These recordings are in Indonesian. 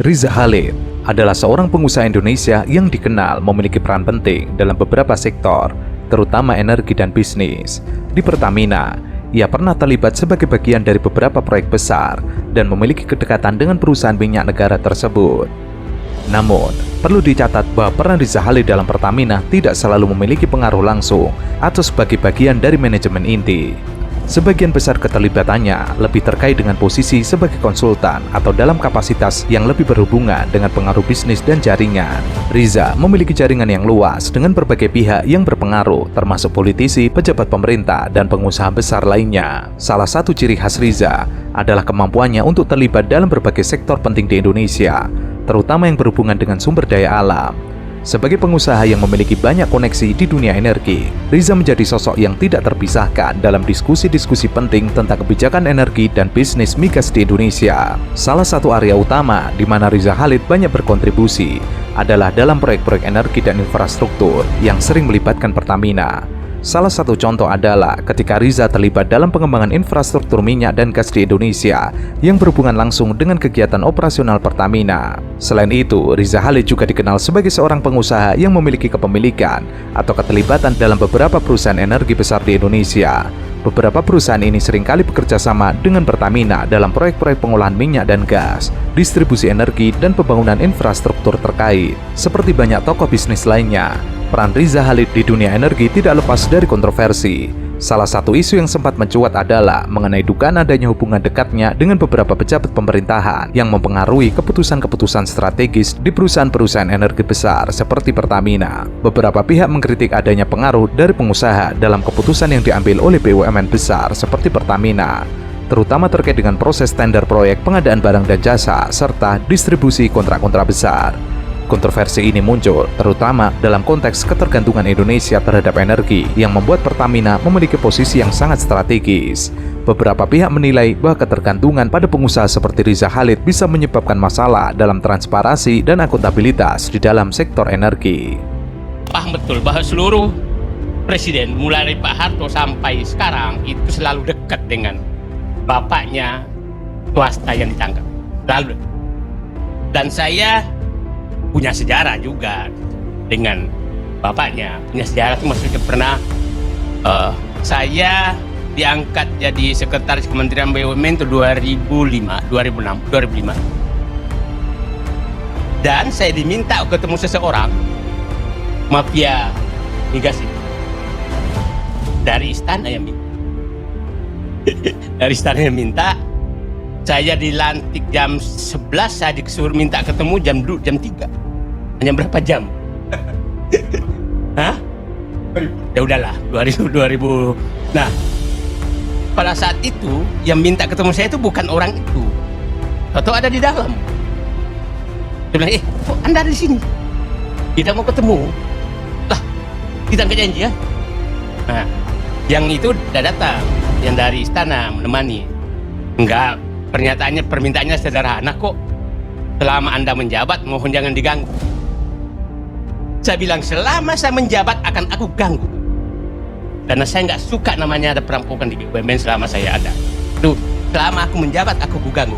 Riza Khalid adalah seorang pengusaha Indonesia yang dikenal memiliki peran penting dalam beberapa sektor, terutama energi dan bisnis. Di Pertamina, ia pernah terlibat sebagai bagian dari beberapa proyek besar dan memiliki kedekatan dengan perusahaan minyak negara tersebut. Namun, perlu dicatat bahwa peran Riza Khalid dalam Pertamina tidak selalu memiliki pengaruh langsung atau sebagai bagian dari manajemen inti. Sebagian besar keterlibatannya lebih terkait dengan posisi sebagai konsultan atau dalam kapasitas yang lebih berhubungan dengan pengaruh bisnis dan jaringan. Riza memiliki jaringan yang luas dengan berbagai pihak yang berpengaruh, termasuk politisi, pejabat pemerintah, dan pengusaha besar lainnya. Salah satu ciri khas Riza adalah kemampuannya untuk terlibat dalam berbagai sektor penting di Indonesia, terutama yang berhubungan dengan sumber daya alam. Sebagai pengusaha yang memiliki banyak koneksi di dunia energi, Riza menjadi sosok yang tidak terpisahkan dalam diskusi-diskusi penting tentang kebijakan energi dan bisnis migas di Indonesia. Salah satu area utama di mana Riza Khalid banyak berkontribusi adalah dalam proyek-proyek energi dan infrastruktur yang sering melibatkan Pertamina. Salah satu contoh adalah ketika Riza terlibat dalam pengembangan infrastruktur minyak dan gas di Indonesia yang berhubungan langsung dengan kegiatan operasional Pertamina. Selain itu, Riza Khalid juga dikenal sebagai seorang pengusaha yang memiliki kepemilikan atau keterlibatan dalam beberapa perusahaan energi besar di Indonesia. Beberapa perusahaan ini seringkali bekerja sama dengan Pertamina dalam proyek-proyek pengolahan minyak dan gas, distribusi energi, dan pembangunan infrastruktur terkait. Seperti banyak tokoh bisnis lainnya, peran Riza Khalid di dunia energi tidak lepas dari kontroversi. Salah satu isu yang sempat mencuat adalah mengenai dugaan adanya hubungan dekatnya dengan beberapa pejabat pemerintahan yang mempengaruhi keputusan-keputusan strategis di perusahaan-perusahaan energi besar seperti Pertamina. Beberapa pihak mengkritik adanya pengaruh dari pengusaha dalam keputusan yang diambil oleh BUMN besar seperti Pertamina, terutama terkait dengan proses tender proyek pengadaan barang dan jasa serta distribusi kontrak-kontrak besar. Kontroversi ini muncul terutama dalam konteks ketergantungan Indonesia terhadap energi yang membuat Pertamina memiliki posisi yang sangat strategis. Beberapa pihak menilai bahwa ketergantungan pada pengusaha seperti Riza Khalid bisa menyebabkan masalah dalam transparansi dan akuntabilitas di dalam sektor energi. Paham betul bahwa seluruh presiden mulai dari Pak Harto sampai sekarang itu selalu dekat dengan bapaknya swasta yang ditangkap. Lalu, dan saya punya sejarah juga dengan bapaknya. Punya sejarah itu maksudnya pernah saya diangkat jadi sekretaris Kementerian BUMN itu 2005. Dan saya diminta ketemu seseorang mafia migas itu dari istana yang minta. Dari istana yang minta. Saya dilantik jam 11, saya disuruh minta ketemu jam 3. Hanya berapa jam? Hah? Ya udahlah, 2000. Nah, pada saat itu yang minta ketemu saya itu bukan orang itu. Atau ada di dalam. Dia bilang, kok Anda ada di sini? Kita mau ketemu. Lah, kita nggak janji ya? Nah, yang itu udah datang, yang dari istana menemani. Enggak. Permintaannya sederhana kok. Selama Anda menjabat, mohon jangan diganggu. Saya bilang, selama saya menjabat akan aku ganggu. Karena saya nggak suka namanya ada perampokan di BUMN selama saya ada. Tuh, selama aku menjabat, aku ganggu.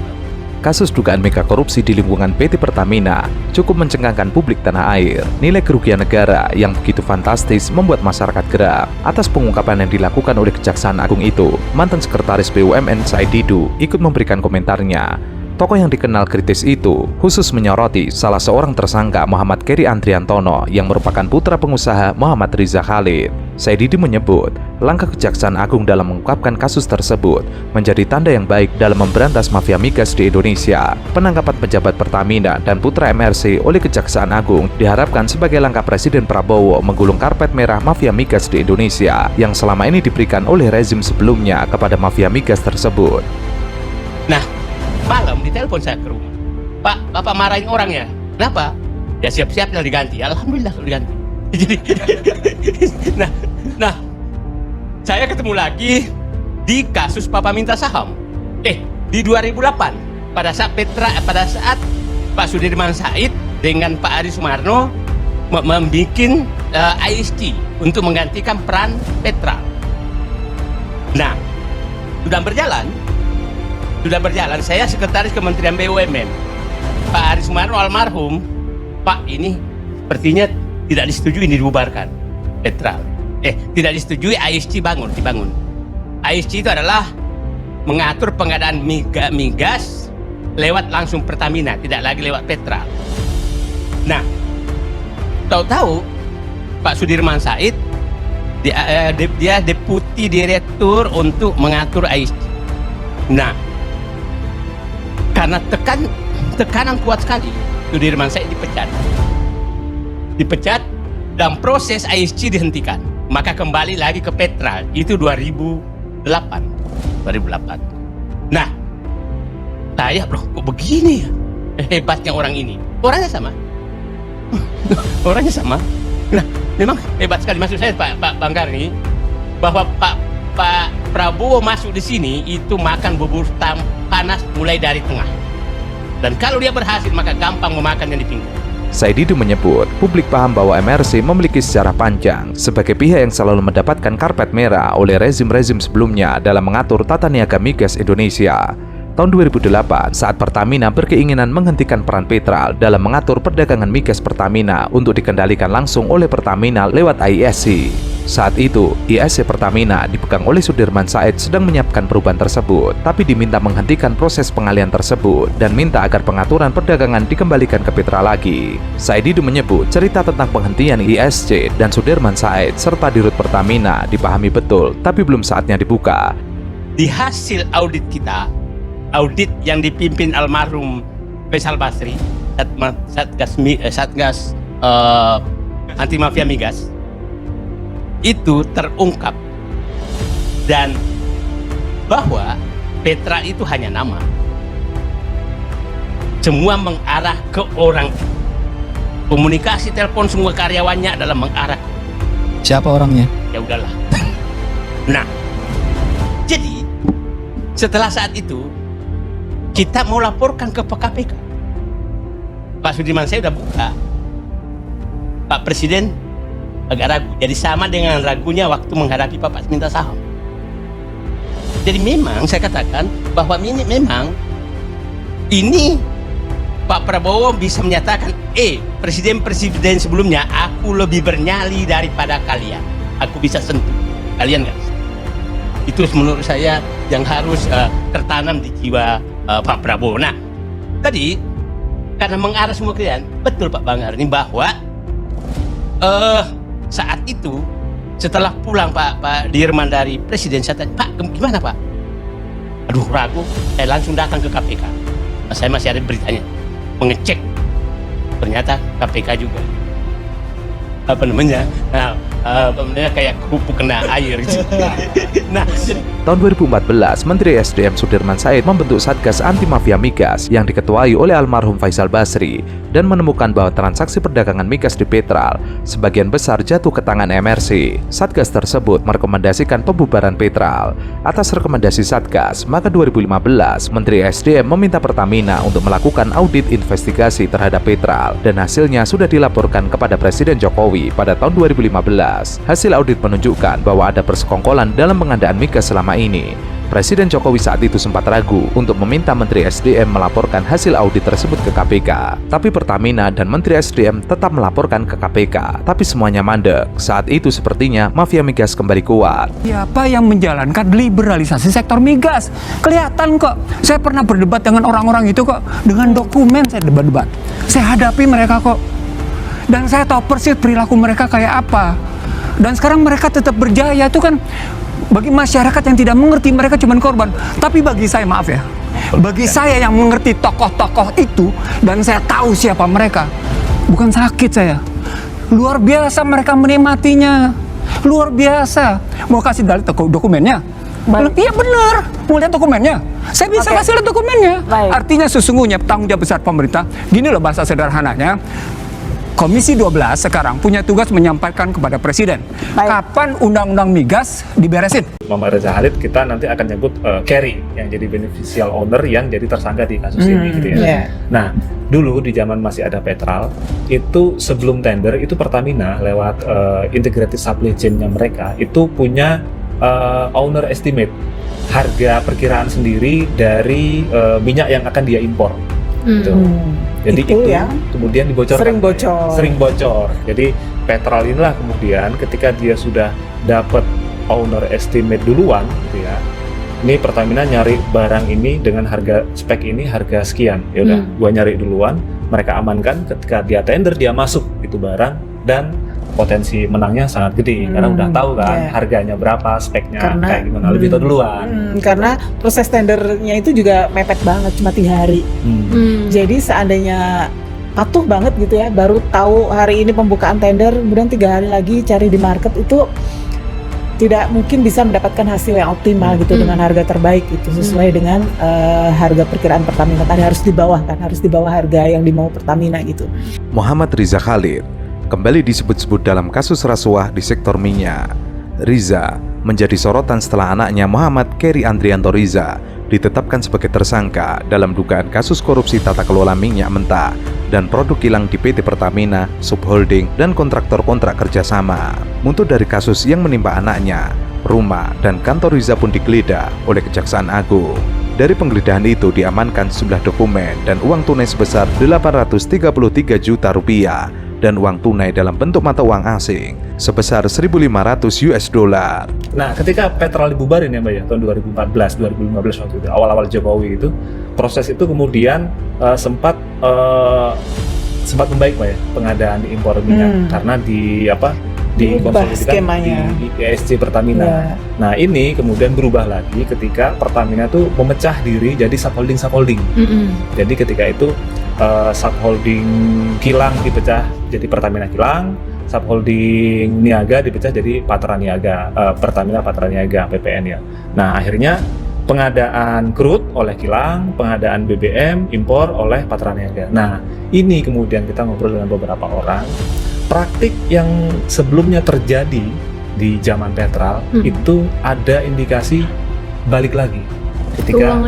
Kasus dugaan mega korupsi di lingkungan PT Pertamina cukup mencengangkan publik tanah air. Nilai kerugian negara yang begitu fantastis membuat masyarakat geram. Atas pengungkapan yang dilakukan oleh Kejaksaan Agung itu, mantan sekretaris BUMN Said Didu ikut memberikan komentarnya. Tokoh yang dikenal kritis itu khusus menyoroti salah seorang tersangka Muhammad Keri Andriantono yang merupakan putra pengusaha Muhammad Riza Khalid. Said Didu menyebut langkah Kejaksaan Agung dalam mengungkapkan kasus tersebut menjadi tanda yang baik dalam memberantas mafia migas di Indonesia. Penangkapan pejabat Pertamina dan putra MRC oleh Kejaksaan Agung diharapkan sebagai langkah Presiden Prabowo menggulung karpet merah mafia migas di Indonesia yang selama ini diberikan oleh rezim sebelumnya kepada mafia migas tersebut. Nah, malam ditelepon saya ke rumah. Pak, Bapak marahin orang ya? Kenapa? Ya siap-siap lah diganti. Alhamdulillah diganti. Jadi, nah, saya ketemu lagi di kasus Papa minta saham. Di 2008 pada saat Pak Sudirman Said dengan Pak Adi Sumarno membuat ISG untuk menggantikan peran Petra. Nah, sudah berjalan. Saya sekretaris Kementerian BUMN. Pak Adi Adi Sumarno almarhum, Pak, ini sepertinya tidak disetujui ini dibubarkan Petral. Tidak disetujui ISC dibangun. ISC itu adalah mengatur pengadaan migas lewat langsung Pertamina, tidak lagi lewat Petral. Nah, tahu-tahu Pak Sudirman Said dia deputi direktur untuk mengatur ISC. Nah, karena tekanan kuat sekali, Sudirman Said dipecat dan proses ISC dihentikan. Maka kembali lagi ke Petral, itu 2008. Nah, saya loh, kok begini ya hebatnya orang ini. Orangnya sama. Nah, memang hebat sekali. Maksud saya Pak Banggar ini, bahwa Pak Prabowo masuk di sini itu makan bubur panas mulai dari tengah. Dan kalau dia berhasil maka gampang memakan yang di pinggir. Said Didu menyebut, publik paham bahwa MRC memiliki sejarah panjang sebagai pihak yang selalu mendapatkan karpet merah oleh rezim-rezim sebelumnya dalam mengatur tata niaga migas Indonesia. Tahun 2008, saat Pertamina berkeinginan menghentikan peran Petral dalam mengatur perdagangan migas Pertamina untuk dikendalikan langsung oleh Pertamina lewat ISC. Saat itu, ISC Pertamina dipegang oleh Sudirman Said sedang menyiapkan perubahan tersebut, tapi diminta menghentikan proses pengalihan tersebut dan minta agar pengaturan perdagangan dikembalikan ke Petral lagi. Said Didu menyebut cerita tentang penghentian ISC dan Sudirman Said serta dirut Pertamina dipahami betul, tapi belum saatnya dibuka. Di hasil audit kita, audit yang dipimpin almarhum Faisal Basri, Satgas anti mafia migas, itu terungkap dan bahwa Petra itu hanya nama, semua mengarah ke orang. Komunikasi telepon semua karyawannya adalah mengarah ke siapa orangnya? Ya udahlah. Nah, jadi setelah saat itu kita mau laporkan ke KPK. Pak Sudirman saya udah buka. Pak Presiden agak ragu. Jadi sama dengan ragunya waktu menghadapi Pak minta saham. Jadi memang saya katakan bahwa memang ini Pak Prabowo bisa menyatakan, presiden-presiden sebelumnya aku lebih bernyali daripada kalian. Aku bisa sentuh. Kalian nggak bisa. Itu menurut saya yang harus tertanam di jiwa Pak Prabowo. Nah, tadi karena mengarah semua kalian, betul Pak Banggar ini bahwa saat itu setelah pulang Pak Dirman dari Presiden, saya tanya, Pak gimana Pak? Aduh ragu, saya langsung datang ke KPK. Nah, saya masih ada beritanya, mengecek, ternyata KPK juga kayak kerupuk kena air gitu. Nah, tahun 2014, Menteri SDM Sudirman Said membentuk Satgas Anti Mafia Migas yang diketuai oleh almarhum Faisal Basri dan menemukan bahwa transaksi perdagangan migas di Petral sebagian besar jatuh ke tangan MRC. Satgas tersebut merekomendasikan pembubaran Petral. Atas rekomendasi Satgas, maka 2015 Menteri SDM meminta Pertamina untuk melakukan audit investigasi terhadap Petral dan hasilnya sudah dilaporkan kepada Presiden Jokowi pada tahun 2015. Hasil audit menunjukkan bahwa ada persekongkolan dalam pengadaan migas selama ini. Presiden Jokowi saat itu sempat ragu untuk meminta Menteri SDM melaporkan hasil audit tersebut ke KPK. Tapi Pertamina dan Menteri SDM tetap melaporkan ke KPK. Tapi semuanya mandek. Saat itu sepertinya mafia migas kembali kuat. Siapa yang menjalankan liberalisasi sektor migas? Kelihatan kok. Saya pernah berdebat dengan orang-orang itu kok. Dengan dokumen saya debat-debat. Saya hadapi mereka kok. Dan saya tahu persis perilaku mereka kayak apa. Dan sekarang mereka tetap berjaya. Itu kan bagi masyarakat yang tidak mengerti, mereka cuma korban. Tapi bagi saya, maaf ya, bagi saya yang mengerti tokoh-tokoh itu dan saya tahu siapa mereka, bukan sakit saya. Luar biasa mereka menikmatinya. Luar biasa. Mau kasih dalil dokumennya? Iya benar. Mau lihat dokumennya? Saya bisa kasih lihat dokumennya. Artinya sesungguhnya tanggung jawab besar pemerintah. Gini loh bahasa sederhananya. Komisi 12 sekarang punya tugas menyampaikan kepada Presiden kapan undang-undang migas diberesin. Muhammad Reza Khalid kita nanti akan nyebut Kerry yang jadi beneficial owner yang jadi tersangka di kasus ini gitu ya. Yeah. Nah, dulu di zaman masih ada Petral, itu sebelum tender itu Pertamina lewat integrated supply chain-nya mereka itu punya owner estimate harga perkiraan sendiri dari minyak yang akan dia impor. Gitu. Jadi Itu yang kemudian dibocorkan. sering bocor. Jadi Petral inilah kemudian ketika dia sudah dapat owner estimate duluan, gitu ya. Ini Pertamina nyari barang ini dengan harga spek ini harga sekian. Ya udah, gua nyari duluan, mereka amankan. Ketika dia tender dia masuk itu barang dan potensi menangnya sangat gede karena udah tahu kan harganya berapa, speknya kayak gimana, lebih tahu duluan. Karena proses tendernya itu juga mepet banget, cuma 3 hari. Jadi seandainya patuh banget gitu ya, baru tahu hari ini pembukaan tender, kemudian 3 hari lagi cari di market, itu tidak mungkin bisa mendapatkan hasil yang optimal gitu dengan harga terbaik gitu, sesuai dengan harga perkiraan Pertamina tadi, harus di bawah harga yang dimau Pertamina gitu. Muhammad Riza Khalid kembali disebut-sebut dalam kasus rasuah di sektor minyak. Riza menjadi sorotan setelah anaknya Muhammad Keri Andrianto Riza ditetapkan sebagai tersangka dalam dugaan kasus korupsi tata kelola minyak mentah dan produk kilang di PT Pertamina, subholding, dan kontraktor-kontrak kerjasama. Muncul dari kasus yang menimpa anaknya, rumah dan kantor Riza pun digeledah oleh Kejaksaan Agung. Dari penggeledahan itu diamankan sejumlah dokumen dan uang tunai sebesar 833 juta rupiah dan uang tunai dalam bentuk mata uang asing sebesar 1.500 US dollar. Nah, ketika Petral dibubarin ya Mbak ya, tahun 2015 waktu itu, awal-awal Jokowi itu, proses itu kemudian sempat membaik Mbak ya, pengadaan impor minyak karena dikonsolidasikan di ESG Pertamina. Nah, ini kemudian berubah lagi ketika Pertamina tuh memecah diri jadi subholding. Jadi ketika itu subholding kilang dipecah jadi Pertamina Kilang, subholding niaga dipecah jadi Patra Niaga, Pertamina Patra Niaga PPN ya. Nah, akhirnya pengadaan crude oleh kilang, pengadaan BBM impor oleh Patra Niaga. Nah, ini kemudian kita ngobrol dengan beberapa orang, praktik yang sebelumnya terjadi di zaman Petral itu ada indikasi balik lagi ketika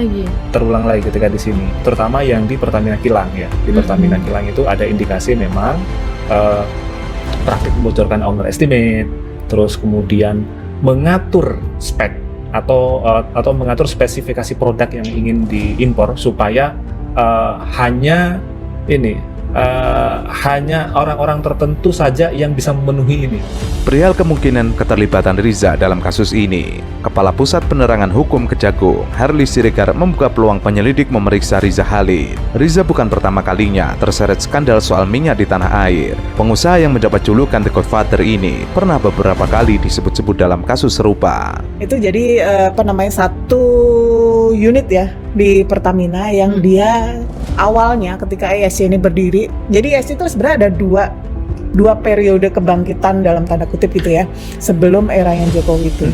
terulang lagi ketika di sini, terutama yang di Pertamina Kilang ya. Di Pertamina Kilang itu ada indikasi memang praktik membocorkan owner estimate, terus kemudian mengatur spek atau mengatur spesifikasi produk yang ingin diimpor supaya hanya orang-orang tertentu saja yang bisa memenuhi ini. Perihal kemungkinan keterlibatan Riza dalam kasus ini, Kepala Pusat Penerangan Hukum Kejagung, Harli Siregar, membuka peluang penyelidik memeriksa Riza Khalid. Riza bukan pertama kalinya terseret skandal soal minyak di tanah air. Pengusaha yang mendapat julukan The Godfather ini pernah beberapa kali disebut-sebut dalam kasus serupa. Itu jadi satu unit ya di Pertamina yang dia awalnya ketika ESC ini berdiri. Jadi ESC itu sebenarnya ada dua periode kebangkitan dalam tanda kutip gitu ya, sebelum era yang Jokowi itu.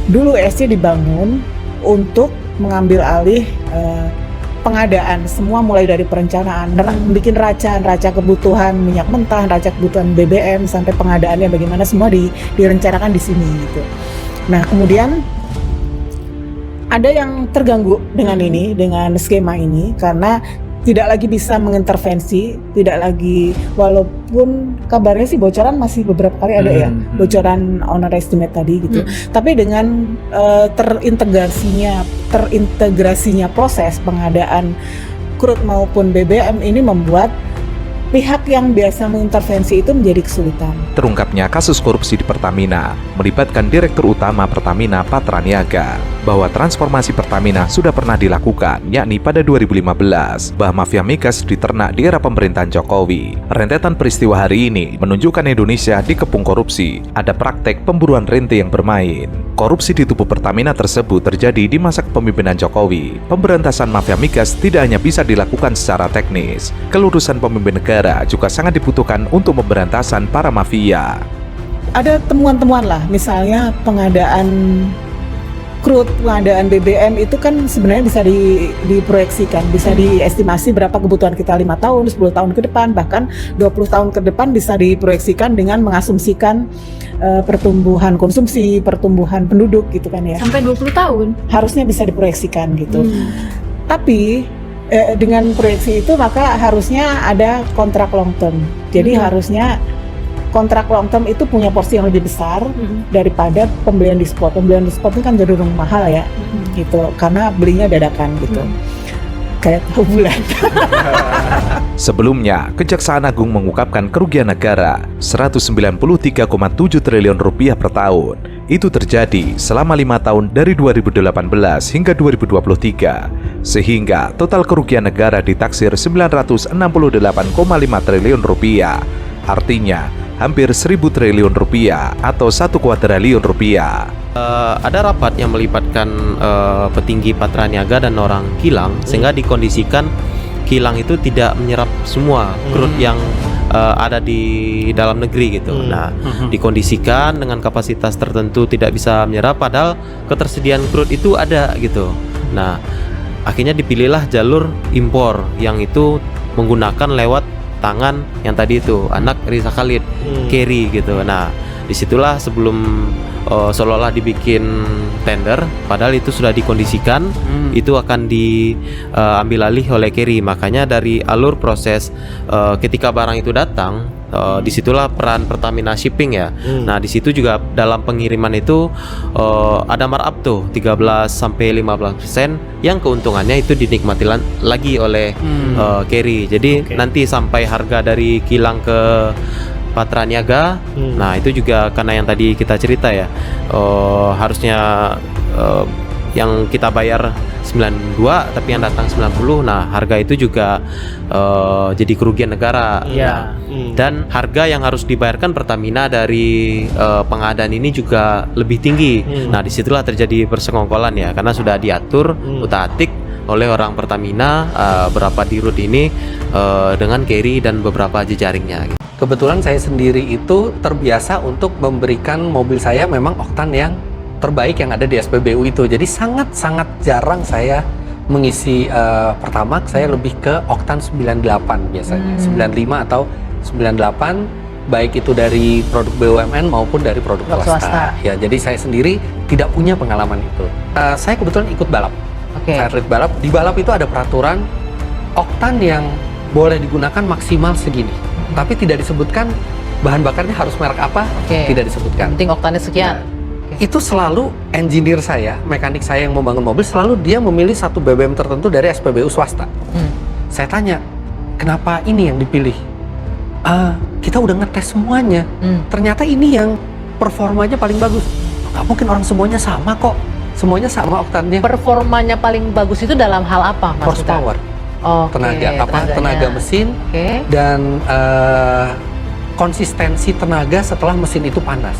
Dulu ESC dibangun untuk mengambil alih pengadaan semua, mulai dari perencanaan, bikin raca kebutuhan minyak mentah, raca kebutuhan BBM, sampai pengadaannya bagaimana, semua direncanakan di sini gitu. Nah, kemudian ada yang terganggu dengan skema ini karena tidak lagi bisa mengintervensi, tidak lagi, walaupun kabarnya sih bocoran masih beberapa kali ada ya, bocoran owner estimate tadi gitu. Tapi dengan terintegrasinya proses pengadaan crude maupun BBM ini membuat pihak yang biasa mengintervensi itu menjadi kesulitan. Terungkapnya kasus korupsi di Pertamina melibatkan Direktur Utama Pertamina Patra Niaga, bahwa transformasi Pertamina sudah pernah dilakukan, yakni pada 2015, bahwa mafia migas diternak di era pemerintahan Jokowi. Rentetan peristiwa hari ini menunjukkan Indonesia dikepung korupsi, ada praktek pemburuan rente yang bermain. Korupsi di tubuh Pertamina tersebut terjadi di masa kepemimpinan Jokowi. Pemberantasan mafia migas tidak hanya bisa dilakukan secara teknis, kelurusan pemimpin negara juga sangat dibutuhkan untuk pemberantasan para mafia. Ada temuan-temuan lah, misalnya pengadaan crude, pengadaan BBM itu kan sebenarnya bisa diproyeksikan, bisa diestimasi berapa kebutuhan kita 5 tahun, 10 tahun ke depan, bahkan 20 tahun ke depan bisa diproyeksikan dengan mengasumsikan pertumbuhan konsumsi, pertumbuhan penduduk gitu kan ya. Sampai 20 tahun? Harusnya bisa diproyeksikan gitu. Tapi dengan proyeksi itu maka harusnya ada kontrak long term. Jadi harusnya kontrak long term itu punya porsi yang lebih besar daripada pembelian di spot. Pembelian di spot itu kan cenderung mahal ya, gitu, karena belinya dadakan gitu. kayak tahu bulan. Sebelumnya, Kejaksaan Agung mengungkapkan kerugian negara 193,7 triliun rupiah per tahun. Itu terjadi selama 5 tahun dari 2018 hingga 2023, sehingga total kerugian negara ditaksir 968,5 triliun rupiah. Artinya, hampir 1.000 triliun rupiah atau 1 kuadriliun rupiah. Ada rapat yang melibatkan petinggi Patra Niaga dan orang kilang, sehingga dikondisikan kilang itu tidak menyerap semua crude yang ada di dalam negeri gitu. Nah, dikondisikan dengan kapasitas tertentu tidak bisa menyerap, padahal ketersediaan crude itu ada gitu. Nah, akhirnya dipilihlah jalur impor yang itu menggunakan lewat tangan yang tadi itu anak Riza Khalid, Kerry gitu. Nah, disitulah sebelum seolah-olah dibikin tender, padahal itu sudah dikondisikan itu akan diambil alih oleh Kerry. Makanya dari alur proses ketika barang itu datang, disitulah peran Pertamina Shipping ya. Nah, di situ juga dalam pengiriman itu ada markup tuh 13-15% yang keuntungannya itu dinikmati lagi oleh Kerry. Jadi nanti sampai harga dari kilang ke Patra Niaga, nah itu juga karena yang tadi kita cerita ya, harusnya yang kita bayar 92 tapi yang datang 90. Nah, harga itu juga jadi kerugian negara. Dan harga yang harus dibayarkan Pertamina dari pengadaan ini juga lebih tinggi. Nah, disitulah terjadi persekongkolan ya, karena sudah diatur utak-atik oleh orang Pertamina berapa dirut ini dengan Kerry dan beberapa jejaringnya. Kebetulan saya sendiri itu terbiasa untuk memberikan mobil saya memang oktan yang terbaik yang ada di SPBU itu. Jadi sangat-sangat jarang saya mengisi Pertamax, saya lebih ke oktan 98 biasanya. 95 atau 98, baik itu dari produk BUMN maupun dari produk swasta. Ya, jadi saya sendiri tidak punya pengalaman itu. Saya kebetulan ikut balap. Saya atlet balap. Di balap itu ada peraturan oktan yang boleh digunakan maksimal segini. Tapi tidak disebutkan bahan bakarnya harus merek apa, tidak disebutkan. Penting oktannya sekian. Itu selalu engineer saya, mekanik saya yang membangun mobil, selalu dia memilih satu BBM tertentu dari SPBU swasta. Saya tanya, kenapa ini yang dipilih? Kita udah ngetes semuanya, ternyata ini yang performanya paling bagus. Nggak mungkin orang semuanya sama kok, semuanya sama oktannya. Performanya paling bagus itu dalam hal apa, Mas? Horsepower. Tenaga mesin dan konsistensi tenaga setelah mesin itu panas.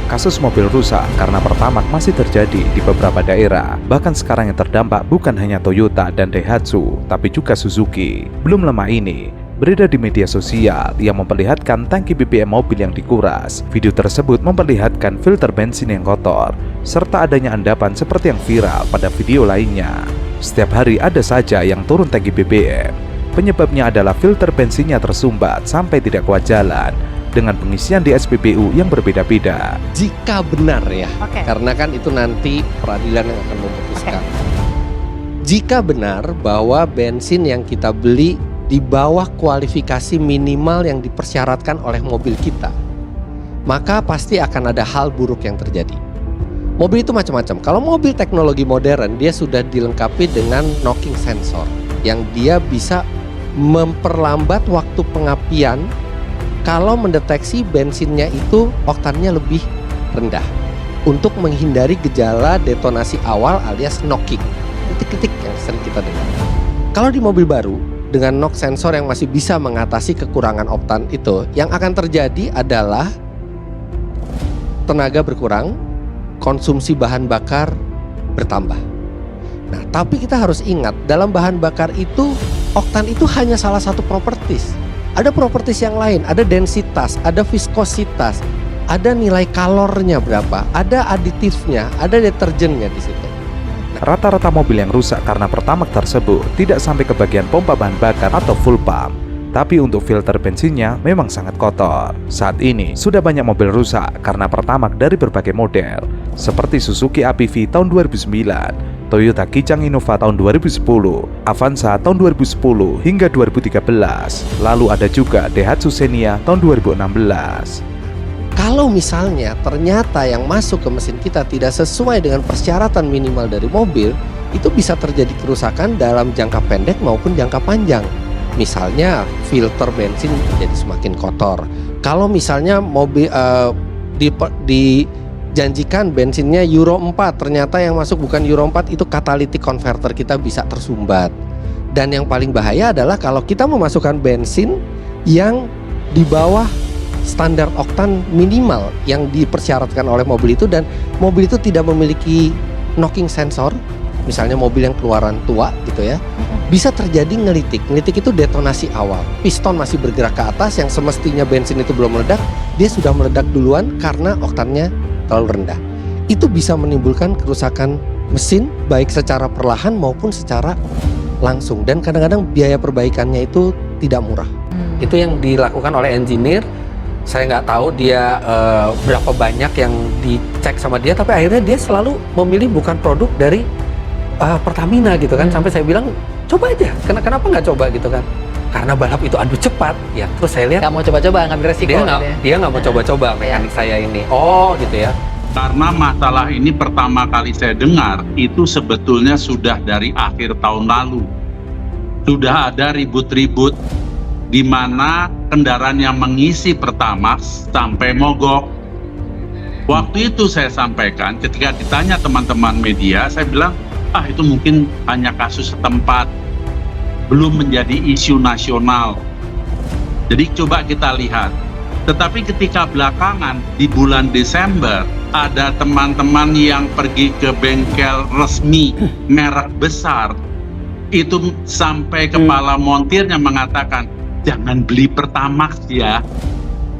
Kasus mobil rusak karena Pertamax masih terjadi di beberapa daerah. Bahkan sekarang yang terdampak bukan hanya Toyota dan Daihatsu, tapi juga Suzuki. Belum lama ini, beredar di media sosial yang memperlihatkan tangki BBM mobil yang dikuras. Video tersebut memperlihatkan filter bensin yang kotor, serta adanya endapan seperti yang viral pada video lainnya. Setiap hari ada saja yang turun tangki BBM. Penyebabnya adalah filter bensinnya tersumbat sampai tidak kuat jalan dengan pengisian di SPBU yang berbeda-beda. Jika benar ya, karena kan itu nanti peradilan yang akan memutuskan. Jika benar bahwa bensin yang kita beli di bawah kualifikasi minimal yang dipersyaratkan oleh mobil kita, maka pasti akan ada hal buruk yang terjadi. Mobil itu macam-macam. Kalau mobil teknologi modern, dia sudah dilengkapi dengan knocking sensor yang dia bisa memperlambat waktu pengapian kalau mendeteksi bensinnya itu oktannya lebih rendah, untuk menghindari gejala detonasi awal alias knocking, titik-titik yang sering kita dengar. Kalau di mobil baru dengan knock sensor yang masih bisa mengatasi kekurangan oktan itu, yang akan terjadi adalah tenaga berkurang, konsumsi bahan bakar bertambah. Nah, tapi kita harus ingat, dalam bahan bakar itu, oktan itu hanya salah satu properties. Ada properties yang lain, ada densitas, ada viskositas, ada nilai kalornya berapa, ada aditifnya, ada deterjennya di situ. Rata-rata mobil yang rusak karena Pertamax tersebut tidak sampai ke bagian pompa bahan bakar atau full pump. Tapi untuk filter bensinnya memang sangat kotor. Saat ini sudah banyak mobil rusak karena Pertamax dari berbagai model, seperti Suzuki APV tahun 2009, Toyota Kijang Innova tahun 2010, Avanza tahun 2010 hingga 2013. Lalu ada juga Daihatsu Xenia tahun 2016. Kalau misalnya ternyata yang masuk ke mesin kita tidak sesuai dengan persyaratan minimal dari mobil, itu bisa terjadi kerusakan dalam jangka pendek maupun jangka panjang. Misalnya filter bensin jadi semakin kotor. Kalau misalnya mobil dijanjikan bensinnya Euro 4, ternyata yang masuk bukan Euro 4, itu catalytic converter kita bisa tersumbat. Dan yang paling bahaya adalah kalau kita memasukkan bensin yang di bawah standar oktan minimal yang dipersyaratkan oleh mobil itu, dan mobil itu tidak memiliki knocking sensor, misalnya mobil yang keluaran tua gitu ya, bisa terjadi ngelitik. Ngelitik itu detonasi awal. Piston masih bergerak ke atas, yang semestinya bensin itu belum meledak, dia sudah meledak duluan karena oktannya terlalu rendah. Itu bisa menimbulkan kerusakan mesin baik secara perlahan maupun secara langsung, dan kadang-kadang biaya perbaikannya itu tidak murah. Itu yang dilakukan oleh engineer. Saya nggak tahu dia berapa banyak yang dicek sama dia, tapi akhirnya dia selalu memilih bukan produk dari Pertamina gitu kan. Sampai saya bilang, coba aja, kenapa nggak coba gitu kan? Karena balap itu adu cepat ya. Terus saya lihat Nggak mau coba-coba, ngambil resiko. dia nggak mau coba-coba mekanik saya ini. Oh gitu ya. Karena masalah ini pertama kali saya dengar itu sebetulnya sudah dari akhir tahun lalu. Sudah ada ribut-ribut di mana kendaraan yang mengisi Pertamax sampai mogok. Waktu itu saya sampaikan, ketika ditanya teman-teman media, saya bilang, itu mungkin hanya kasus setempat, belum menjadi isu nasional. Jadi coba kita lihat. Tetapi ketika belakangan di bulan Desember ada teman-teman yang pergi ke bengkel resmi merek besar, itu sampai kepala montirnya mengatakan, jangan beli Pertamax ya,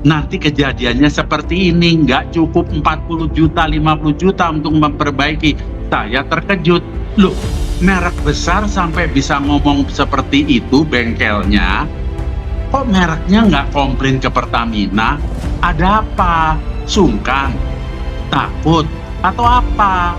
nanti kejadiannya seperti ini, nggak cukup 40 juta, 50 juta untuk memperbaiki. Saya terkejut, loh merek besar sampai bisa ngomong seperti itu bengkelnya, kok mereknya nggak komplain ke Pertamina? Ada apa? Sungkan? Takut? Atau apa?